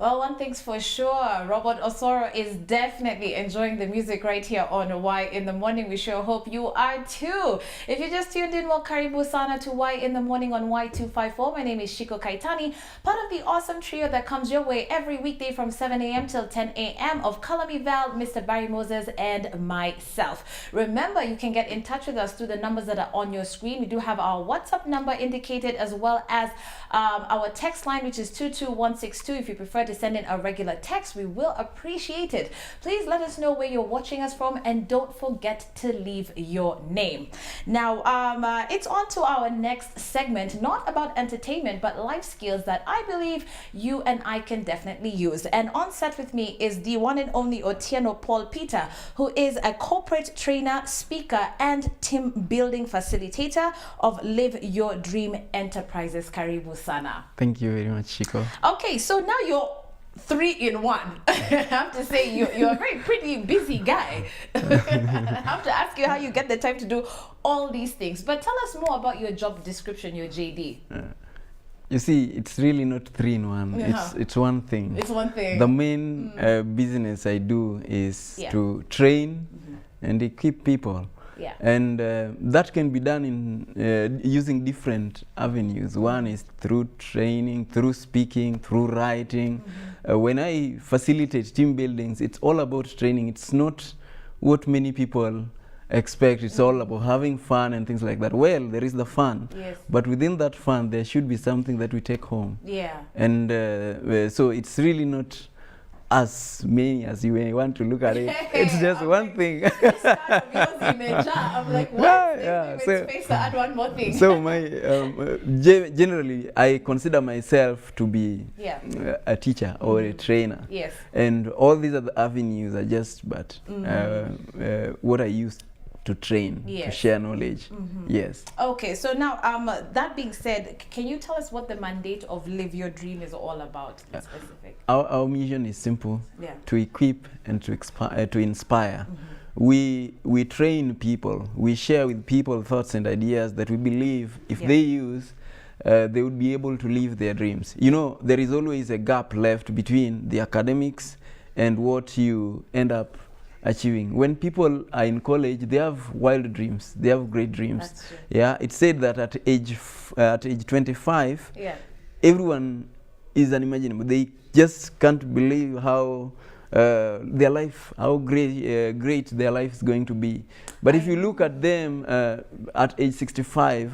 Well, one thing's for sure, Robert Osoro is definitely enjoying the music right here on Y in the Morning. We sure hope you are too. If you just tuned in, well, karibu sana to Y in the Morning on Y254. My name is Shiko Kaitani, part of the awesome trio that comes your way every weekday from 7 a.m. till 10 a.m. of Kalami Val, Mr. Barry Moses, and myself. Remember, you can get in touch with us through the numbers that are on your screen. We do have our WhatsApp number indicated, as well as our text line, which is 22162. If you prefer to send in a regular text, we will appreciate it. Please let us know where you're watching us from, and don't forget to leave your name. Now, it's on to our next segment, not about entertainment, but life skills that I believe you and I can definitely use. And on set with me is the one and only Otieno Paul Peter, who is a corporate trainer, speaker, and team building facilitator of Live Your Dream Enterprises. Karibu sana. Thank you very much, Chico. Okay, so now you're 3 in 1. I have to say you're a very pretty busy guy. I have to ask you how you get the time to do all these things. But tell us more about your job description, your JD. You see, it's really not 3 in 1. Yeah. It's one thing. It's one thing. The main business I do is to train and equip people. Yeah. And that can be done in using different avenues. One is through training, through speaking, through writing. When I facilitate team buildings, it's all about training. It's not what many people expect. It's all about having fun and things like that. Well, there is the fun, but within that fun, there should be something that we take home. Yeah. And so it's really not as many as you may want to look at it. It's just one thing. I'm like, what? So, space to add one more thing. So my generally, I consider myself to be a teacher or a trainer. Yes. And all these other avenues are just but what I use to train, to share knowledge. Yes. Okay, so now that being said, can you tell us what the mandate of Live Your Dream is all about in specific? Our mission is simple: to equip and to inspire. We train people. We share with people thoughts and ideas that we believe if they use, they would be able to live their dreams. You know, there is always a gap left between the academics and what you end up achieving. When people are in college, they have wild dreams. They have great dreams. That's true. Yeah, it's said that at age 25, everyone is unimaginable. They just can't believe how their life, how great their life is going to be. But if you look at them at age 65,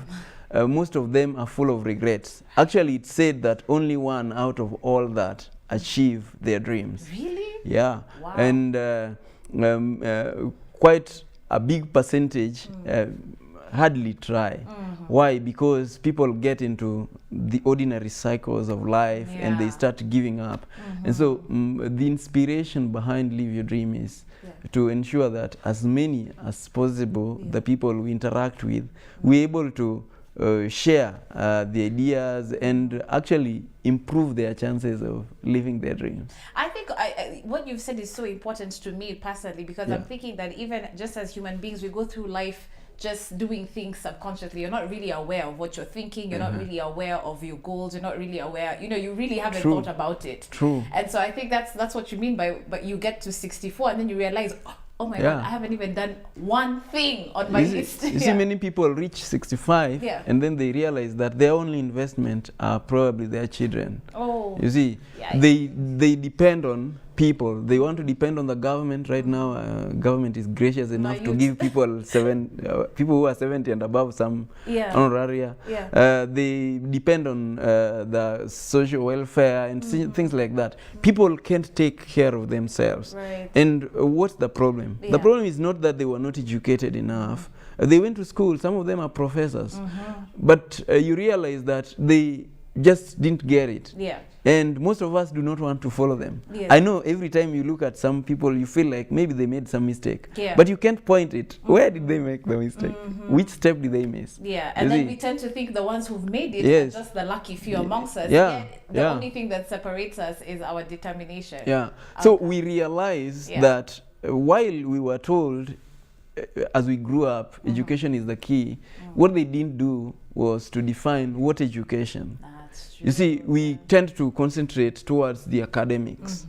most of them are full of regrets. Actually, it's said that only 1 out of all that achieve their dreams. Really? Yeah. Wow. And quite a big percentage hardly try. Why? Because people get into the ordinary cycles of life and they start giving up. And so the inspiration behind Live Your Dream is to ensure that as many as possible, the people we interact with, we're able to share the ideas and actually improve their chances of living their dreams. I think what you've said is so important to me personally, because I'm thinking that even just as human beings, we go through life just doing things subconsciously. You're not really aware of what you're thinking. You're not really aware of your goals. You're not really aware. You know, you really haven't thought about it. True. And so I think that's what you mean by, but you get to 64 and then you realize, oh my God, I haven't even done one thing on my list. You see, many people reach 65 and then they realize that their only investment are probably their children. Oh. You see, they depend on people. They want to depend on the government. Right now, government is gracious enough to give people people who are 70 and above some honoraria. They depend on the social welfare and things like that. People can't take care of themselves. Right. And what's the problem? The problem is not that they were not educated enough. They went to school. Some of them are professors. But you realize that they just didn't get it. Yeah. And most of us do not want to follow them. Yes. I know every time you look at some people, you feel like maybe they made some mistake. Yeah. But you can't point it. Where did they make the mistake? Which step did they miss? Yeah, and You then see? we tend to think the ones who've made it Yes. are just the lucky few amongst us. Yeah, Yet the yeah. only thing that separates us is our determination. Yeah. So we realize that while we were told as we grew up, education is the key, what they didn't do was to define what education. That's true. You see, we tend to concentrate towards the academics.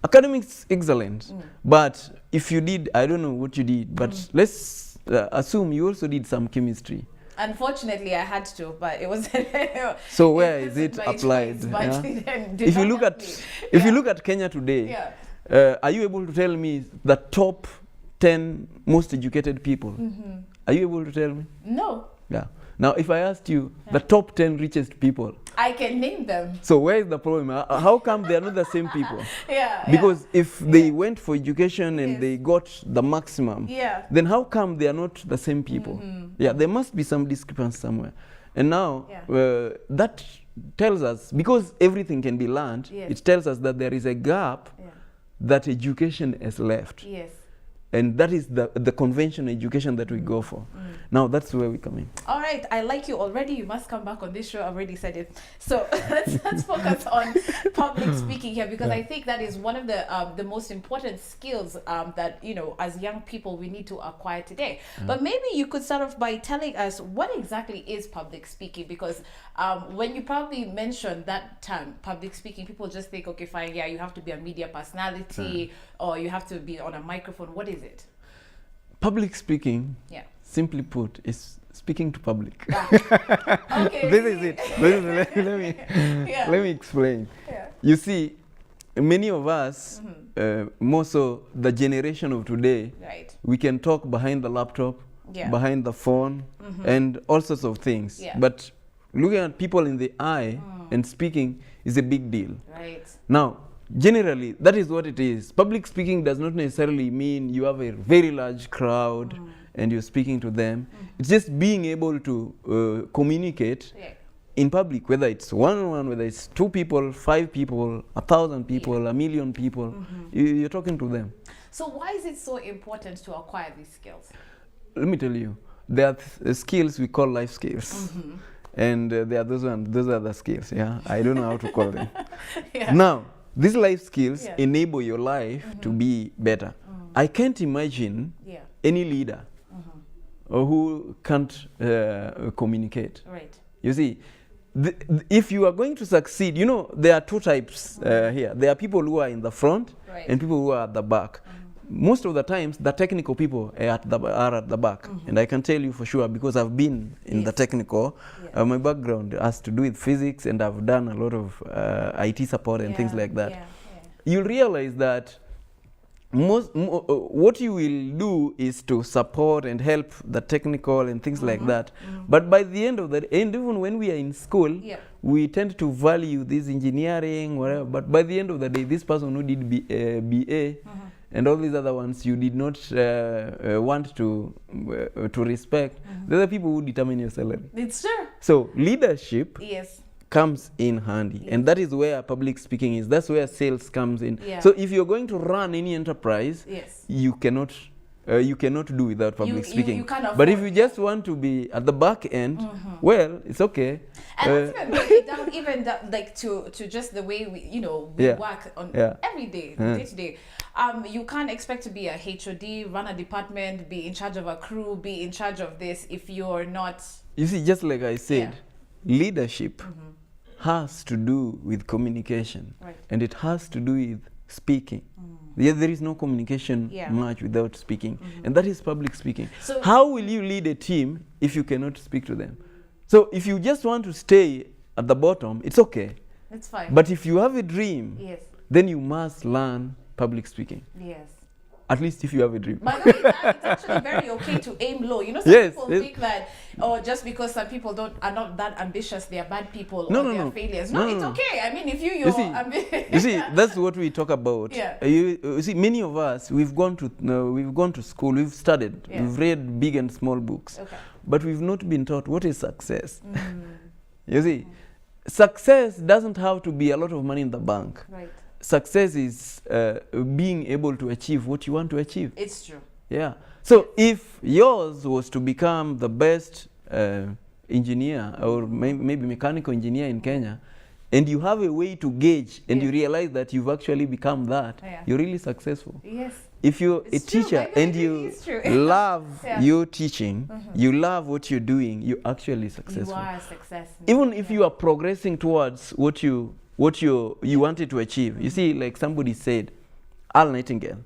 Academics, excellent. But if you did, I don't know what you did, but let's assume you also did some chemistry. Unfortunately, I had to, but it was. So where is it by applied? choice, but Yeah? it did If you not look help at me. if you look at Kenya today, are you able to tell me the top 10 most educated people? Are you able to tell me? No, Yeah. Now, if I asked you the top 10 richest people, I can name them. so where is the problem? How come they are not the same people? Yeah. Because if they went for education and Yes. they got the maximum, Yeah. then how come they are not the same people? Yeah, there must be some discrepancy somewhere. And now that tells us, because everything can be learned, Yes. it tells us that there is a gap that education has left. Yes. And that is the conventional education that we go for. Now that's where we come in. All right, I like you already. You must come back on this show. I already said it. So let's focus on public speaking here, because I think that is one of the most important skills that, you know, as young people we need to acquire today. But maybe you could start off by telling us what exactly is public speaking, because when you probably mention that term, public speaking, people just think, okay, fine, yeah, you have to be a media personality or you have to be on a microphone. What is it? Public speaking, Yeah. simply put, is speaking to public. Okay. This is it. Let me explain. Yeah. You see, many of us, more so the generation of today, Right. we can talk behind the laptop, Yeah. behind the phone, and all sorts of things. Yeah. But looking at people in the eye and speaking is a big deal. Right. Now, generally, that is what it is. Public speaking does not necessarily mean you have a very large crowd and you're speaking to them. It's just being able to communicate in public, whether it's one-on-one, whether it's 2 people, 5 people, 1,000 people, 1,000,000 people, you're talking to them. So why is it so important to acquire these skills? Let me tell you, there are skills we call life skills. And there are those are the skills, yeah? I don't know how to call them. Now, these life skills enable your life to be better. I can't imagine any leader who can't communicate. Right. You see, if you are going to succeed, you know, there are 2 types here. There are people who are in the front and people who are at the back. Most of the times, the technical people are at the back. And I can tell you for sure, because I've been in the technical. My background has to do with physics, and I've done a lot of IT support and things like that. You'll realize that what you will do is to support and help the technical and things like that. But by the end of the day, and even when we are in school, we tend to value this engineering, whatever. But by the end of the day, this person who did BA and all these other ones you did not want to respect, they're the people who determine your salary. It's true. So leadership comes in handy, and that is where public speaking is. That's where sales comes in. So if you're going to run any enterprise, you cannot do without public speaking. You can't but if you just want to be at the back end, well, it's okay. And let's even break it down, even like to just the way we work on every day, day to day. You can't expect to be a HOD, run a department, be in charge of a crew, be in charge of this if you're not. You see, just like I said, leadership has to do with communication, and it has to do with speaking. There is no communication much without speaking, and that is public speaking. So how will you lead a team if you cannot speak to them? So if you just want to stay at the bottom, it's okay. It's fine. But if you have a dream, then you must learn public speaking. At least if you have a dream. But it's actually very okay to aim low. You know, some people think that, just because some people are not that ambitious, they are bad people or they are failures. No, it's okay. I mean, if you're you see, that's what we talk about. You see, many of us, we've gone to school, we've studied, we've read big and small books, but we've not been taught what is success. You see, success doesn't have to be a lot of money in the bank. Right. Success is being able to achieve what you want to achieve. It's true. Yeah. So if yours was to become the best engineer or maybe mechanical engineer in Kenya, and you have a way to gauge and you realize that you've actually become that, you're really successful. Yes. If you're It's a teacher true. and you love your teaching, you love what you're doing, you're actually successful. You are successful. Even if you are progressing towards what you wanted to achieve. You see, like somebody said, Al Nightingale,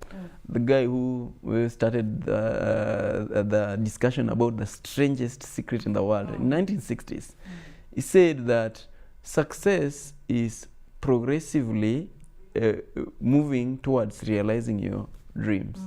the guy who started the discussion about the strangest secret in the world in 1960s. He said that success is progressively moving towards realizing your dreams.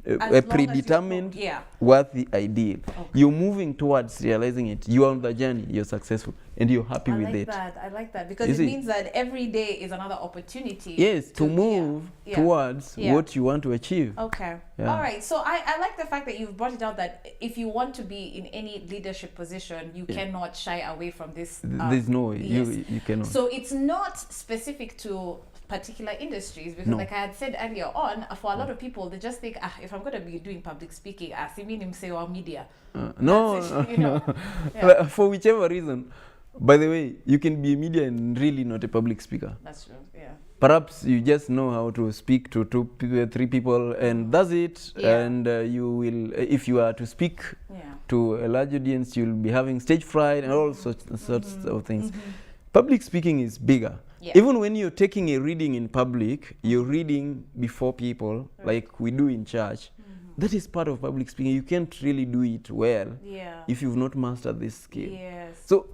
A predetermined, worthy ideal. You're moving towards realizing it. You're on the journey. You're successful, and you're happy with it. I like that because it means that every day is another opportunity. Yes, to move towards what you want to achieve. Okay. All right. So I like the fact that you've brought it out that if you want to be in any leadership position, you cannot shy away from this. There's no way. You cannot. So it's not specific to particular industries because like I had said earlier on, for a lot of people they just think if I'm going to be doing public speaking media. No. For whichever reason. By the way, you can be a media and really not a public speaker. That's true. Yeah. Perhaps you just know how to speak to 2 people, 3 people, and that's it. And you will, if you are to speak to a large audience, you'll be having stage fright and all sorts of things. Public speaking is bigger. Even when you're taking a reading in public, you're reading before people, like we do in church. That is part of public speaking. You can't really do it well if you've not mastered this skill. So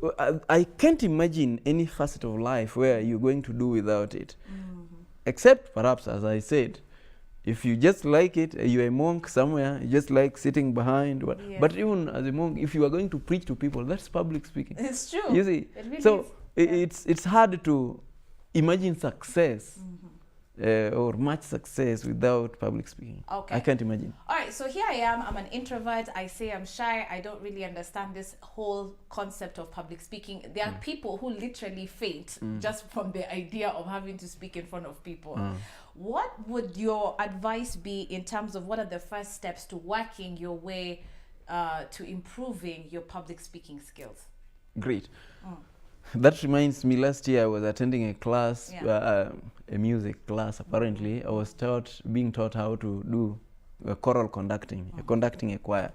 I can't imagine any facet of life where you're going to do without it. Except perhaps, as I said, if you just like it, you're a monk somewhere, you just like sitting behind. But even as a monk, if you are going to preach to people, that's public speaking. It's true. You see? It really so is. it's hard to imagine success or much success without public speaking. Okay. I can't imagine. All right, so here I am. I'm an introvert. I say I'm shy. I don't really understand this whole concept of public speaking. There are people who literally faint just from the idea of having to speak in front of people. What would your advice be in terms of what are the first steps to working your way to improving your public speaking skills? Great. That reminds me, last year I was attending a class, a music class apparently. I was being taught how to do choral conducting, conducting a choir,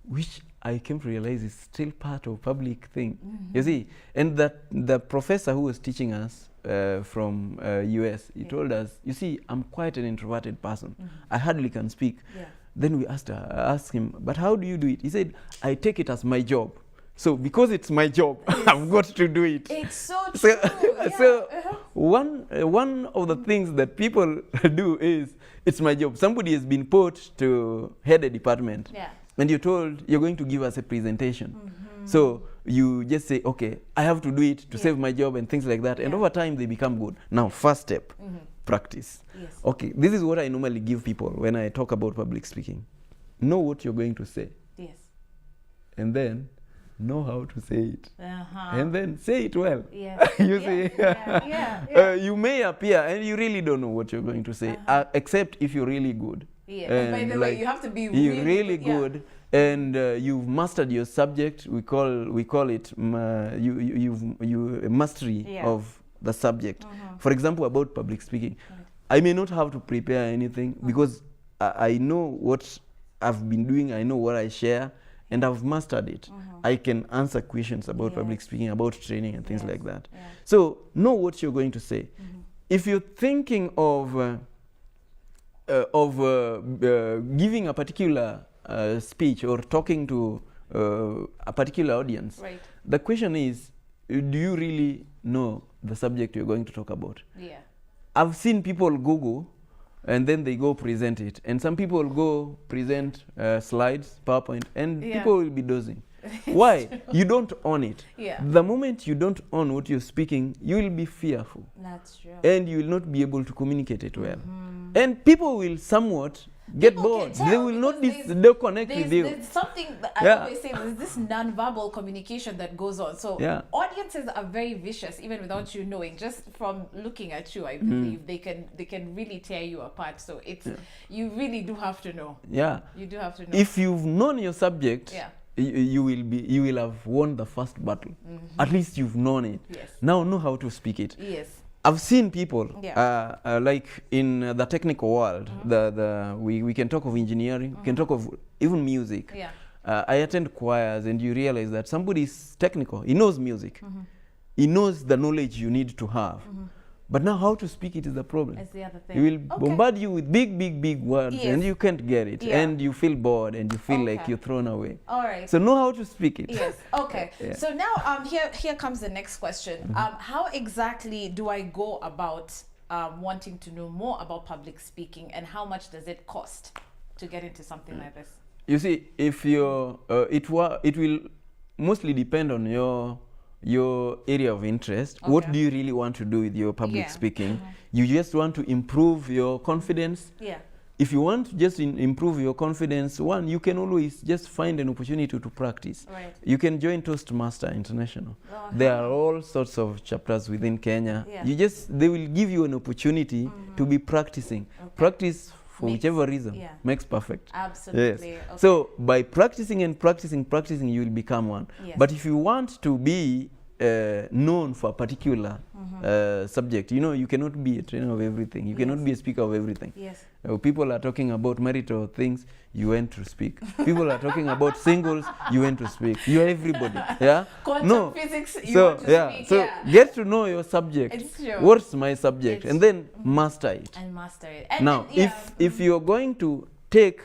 which I came to realize is still part of public thing. You see, and that the professor who was teaching us from US, he told us, you see, I'm quite an introverted person. I hardly can speak. Then we asked him, but how do you do it? He said, I take it as my job. So because it's my job, I've got to do it. It's so true. So one of the things that people do is, it's my job. Somebody has been put to head a department, and you're told you're going to give us a presentation. So you just say, okay, I have to do it to save my job and things like that. And over time, they become good. Now, first step, practice. Okay, this is what I normally give people when I talk about public speaking. Know what you're going to say. And then know how to say it, and then say it well. You see, you may appear and you really don't know what you're going to say, except if you're really good. And by the way, you have to be really good, and you've mastered your subject. We call it mastery of the subject. For example, about public speaking, I may not have to prepare anything because I know what I've been doing. I know what I share. And I've mastered it. I can answer questions about public speaking, about training and things like that. So know what you're going to say. If you're thinking of giving a particular speech or talking to a particular audience, the question is, do you really know the subject you're going to talk about? I've seen people Google and then they go present it. And some people go present slides, PowerPoint, and people will be dozing. Why? You don't own it. The moment you don't own what you're speaking, you will be fearful. That's true. And you will not be able to communicate it well. And people will somewhat get People can bored. tell They will not because they'll connect with you. There's something that I Yeah. always say, there's this non-verbal communication that goes on. So Yeah. audiences are very vicious, even without you knowing. Just from looking at you, I believe they can really tear you apart. So it's you really do have to know. Yeah. You do have to know. If you've known your subject, Yeah. you will have won the first battle. At least you've known it. Yes. Now know how to speak it. Yes. I've seen people Yeah. like in the technical world. We can talk of engineering. We can talk of even music. Yeah. I attend choirs, and you realize that somebody is technical. He knows music. He knows the knowledge you need to have. But now how to speak it is the problem. That's the other thing. He will bombard you with big words, Yes. and you can't get it. Yeah. And you feel bored, and you feel like Okay. you're thrown away. All right. So know how to speak it. Yes. Okay. Yeah. So now here comes the next question. How exactly do I go about wanting to know more about public speaking, and how much does it cost to get into something like this? You see, if you're, it will mostly depend on your area of interest. What do you really want to do with your public speaking? You just want to improve your confidence. Yeah. If you want to just improve your confidence, one, you can always just find an opportunity to practice. Right. You can join Toastmaster International. There are all sorts of chapters within Kenya. Yeah. They will give you an opportunity to be practicing. Practice for whichever reason makes perfect. Absolutely. Yes. Okay. So by practicing and practicing, you will become one. Yes. But if you want to be known for a particular subject, you cannot be a trainer of everything. You cannot be a speaker of everything. Yes. People are talking about marital things, you went to speak. People are talking about singles, you went to speak. You are everybody. Yeah. Quantum physics. You want to speak. So get to know your subject. It's true. What's my subject? And then master it. And master it. And Now, then, if you're going to take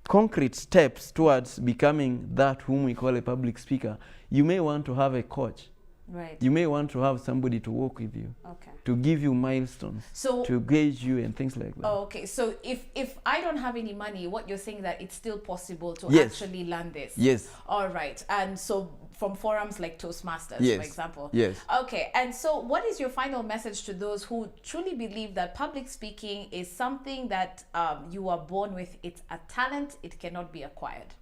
concrete steps towards becoming that whom we call a public speaker, you may want to have a coach. Right. You may want to have somebody to work with you, to give you milestones, to gauge you and things like that. Oh, okay. So if I don't have any money, what you're saying that it's still possible to actually learn this? Yes. All right. And so from forums like Toastmasters, for example. Yes. Okay. And so what is your final message to those who truly believe that public speaking is something that you are born with? It's a talent. It cannot be acquired.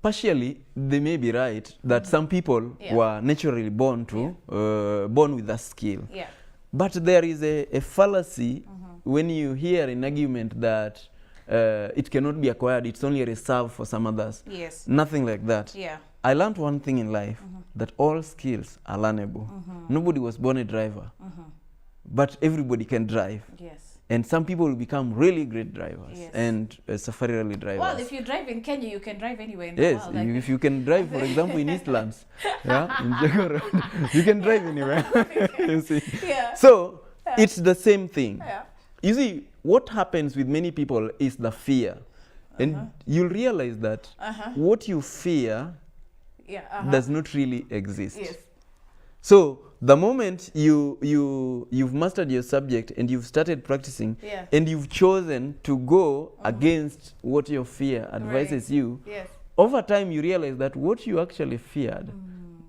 Partially, they may be right that some people were naturally born born with a skill. Yeah. But there is a fallacy when you hear an argument that it cannot be acquired, it's only reserved for some others. Yes. Nothing like that. Yeah. I learned one thing in life, that all skills are learnable. Nobody was born a driver, but everybody can drive. Yes. And some people will become really great drivers and safari rally drivers. Well, if you drive in Kenya, you can drive anywhere in the yes, world. if you can drive, for example, in Eastlands, in Jago Road, you can drive anywhere. You see? Yeah. So it's the same thing. Yeah. You see, what happens with many people is the fear. And you'll realize that what you fear does not really exist. Yes. So the moment you've mastered your subject and you've started practicing and you've chosen to go against what your fear advises you, over time you realize that what you actually feared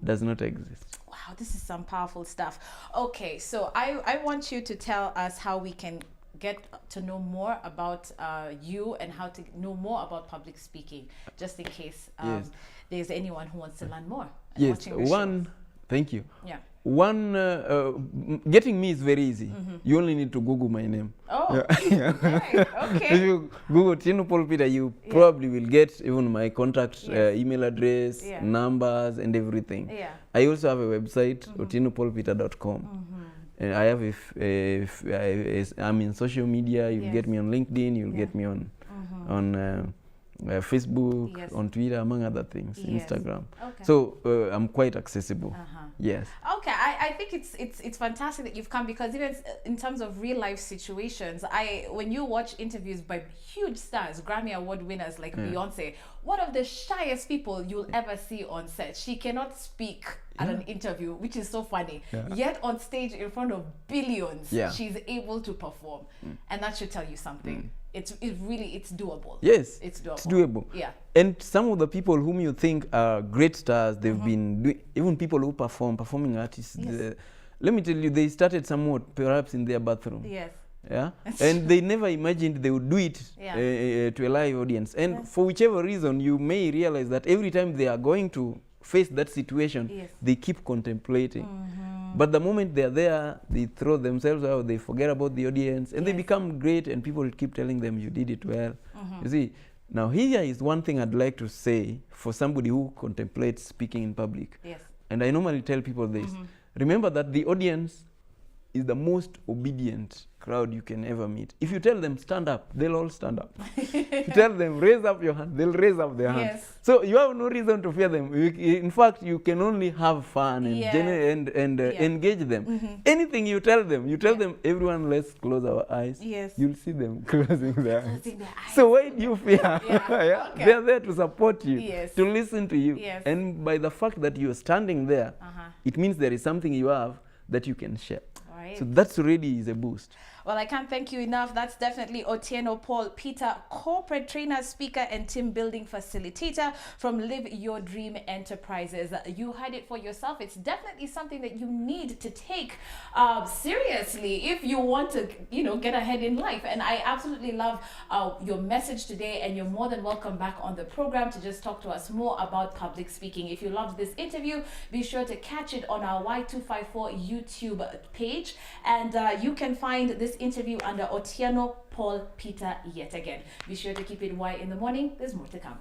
does not exist. Wow, this is some powerful stuff. Okay, so I want you to tell us how we can get to know more about you and how to know more about public speaking, just in case there's anyone who wants to learn more. Yes, thank you. Yeah. Getting me is very easy. You only need to Google my name. Oh, okay. If you Google Otieno Paul Peter, you probably will get even my contact email address, numbers, and everything. Yeah. I also have a website, otienopaulpeter.com. And I have, if I'm in social media, you'll get me on LinkedIn, you'll get me on Facebook, on Twitter, among other things, Instagram. Okay. So I'm quite accessible. Yes. Okay, I think it's fantastic that you've come, because even in terms of real life situations, when you watch interviews by huge stars, Grammy Award winners like Beyonce, one of the shyest people you'll ever see on set. She cannot speak at an interview, which is so funny. Yet on stage in front of billions, she's able to perform, and that should tell you something. It's doable. Yes, it's doable. It's doable. Yeah. And some of the people whom you think are great stars, they've been doing, even people who performing artists. Let me tell you, they started somewhat perhaps in their bathroom. Yes. Yeah, and they never imagined they would do it to a live audience. And for whichever reason, you may realize that every time they are going to face that situation, they keep contemplating. But the moment they are there, they throw themselves out, they forget about the audience, and they become great, and people keep telling them, you did it well. You see, now here is one thing I'd like to say for somebody who contemplates speaking in public. And I normally tell people this. Remember that the audience is the most obedient crowd you can ever meet. If you tell them stand up, they'll all stand up. If you tell them raise up your hand, they'll raise up their hand. So you have no reason to fear them. In fact, you can only have fun and engage them. Anything you tell them, everyone, let's close our eyes. You'll see them closing their eyes. So why do you fear? They're there to support you, to listen to you. And by the fact that you're standing there, it means there is something you have that you can share. So that's really is a boost. Well, I can't thank you enough. That's definitely Otieno Paul Peter, corporate trainer, speaker, and team building facilitator from Live Your Dream Enterprises. You heard it for yourself. It's definitely something that you need to take seriously if you want to, get ahead in life. And I absolutely love your message today, and you're more than welcome back on the program to just talk to us more about public speaking. If you loved this interview, be sure to catch it on our Y254 YouTube page, and you can find this interview under Otieno Paul Peter yet again. Be sure to keep it Y in the morning. There's more to come.